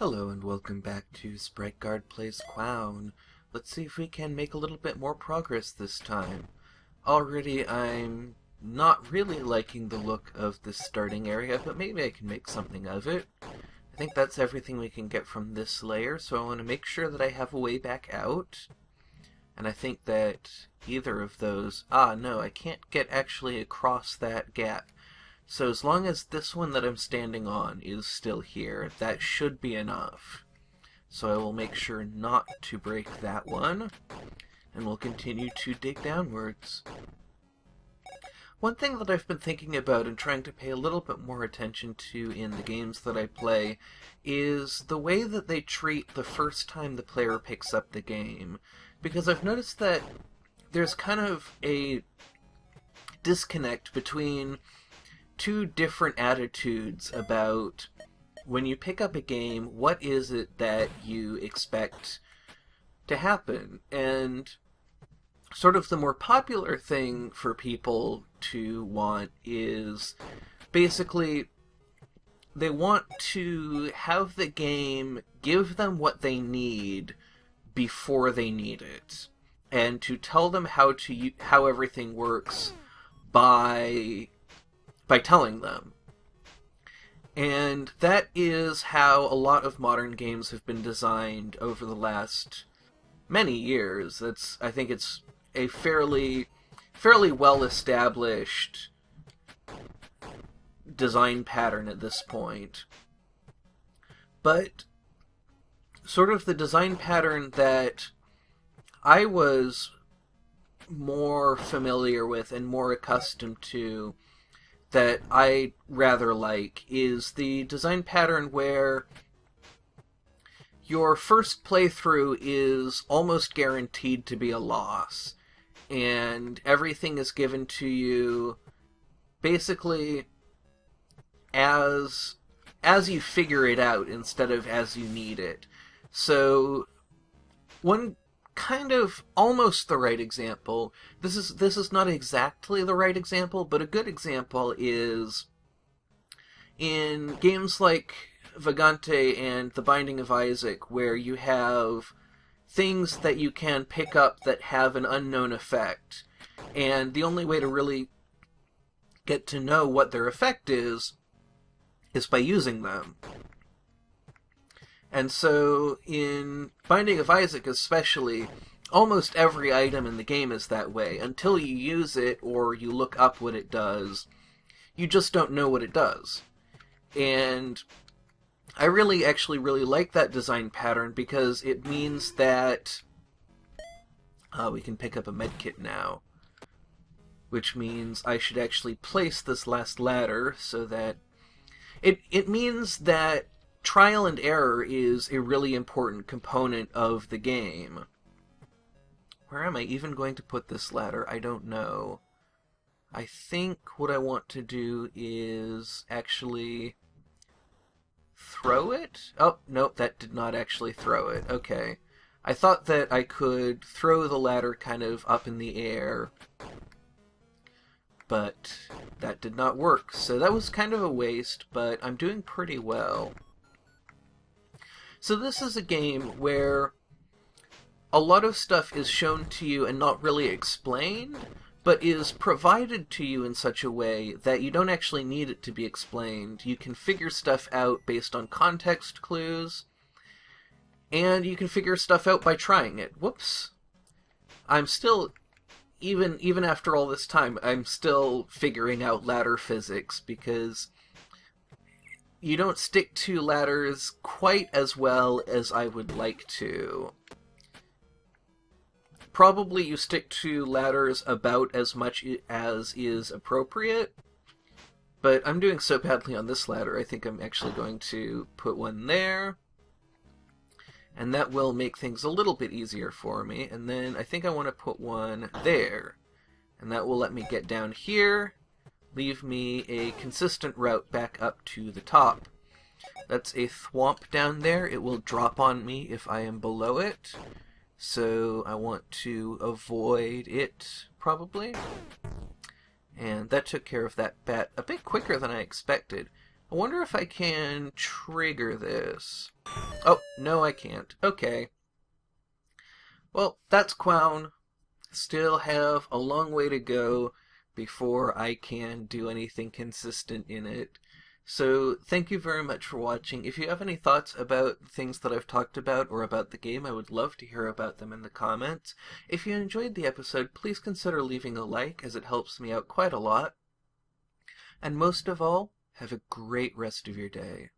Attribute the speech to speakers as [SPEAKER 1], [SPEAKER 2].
[SPEAKER 1] Hello and welcome back to Sprite Guard Plays Cwoun. Let's see if we can make a little bit more progress this time. Already I'm not really liking the look of this starting area, but maybe I can make something of it. I think that's everything we can get from this layer, so I want to make sure that I have a way back out. And I think that either of those... no, I can't get actually across that gap. So as long as this one that I'm standing on is still here, that should be enough. So I will make sure not to break that one, and we'll continue to dig downwards. One thing that I've been thinking about and trying to pay a little bit more attention to in the games that I play is the way that they treat the first time the player picks up the game. Because I've noticed that there's kind of a disconnect between two different attitudes about when you pick up a game, what is it that you expect to happen? And sort of the more popular thing for people to want is basically they want to have the game give them what they need before they need it, and to tell them how everything works by telling them. And that is how a lot of modern games have been designed over the last many years. I think it's a fairly well-established design pattern at this point. But sort of the design pattern that I was more familiar with and more accustomed to, that I rather like, is the design pattern where your first playthrough is almost guaranteed to be a loss, and everything is given to you basically as you figure it out instead of as you need it. So one kind of almost the right example. This is not exactly the right example, but a good example is in games like Vagante and The Binding of Isaac, where you have things that you can pick up that have an unknown effect, and the only way to really get to know what their effect is by using them. And so, in Binding of Isaac especially, almost every item in the game is that way. Until you use it, or you look up what it does, you just don't know what it does. And I actually really like that design pattern, because it means that we can pick up a medkit now. Which means I should actually place this last ladder so that... It means that trial and error is a really important component of the game. Where am I even going to put this ladder? I don't know. I think what I want to do is actually throw it? Oh, nope, that did not actually throw it. Okay. I thought that I could throw the ladder kind of up in the air, but that did not work. So that was kind of a waste, but I'm doing pretty well. So this is a game where a lot of stuff is shown to you and not really explained, but is provided to you in such a way that you don't actually need it to be explained. You can figure stuff out based on context clues, and you can figure stuff out by trying it. Whoops. I'm still, even after all this time, I'm still figuring out ladder physics, because you don't stick to ladders quite as well as I would like to. Probably you stick to ladders about as much as is appropriate, but I'm doing so badly on this ladder, I think I'm actually going to put one there, and that will make things a little bit easier for me, and then I think I want to put one there, and that will let me get down here, leave me a consistent route back up to the top. That's a thwomp down there. It will drop on me if I am below it, so I want to avoid it, probably. And that took care of that bat a bit quicker than I expected. I wonder if I can trigger this. Oh, no I can't. Okay. Well, that's Cwoun. Still have a long way to go before I can do anything consistent in it. So thank you very much for watching. If you have any thoughts about things that I've talked about or about the game, I would love to hear about them in the comments. If you enjoyed the episode, please consider leaving a like, as it helps me out quite a lot. And most of all, have a great rest of your day.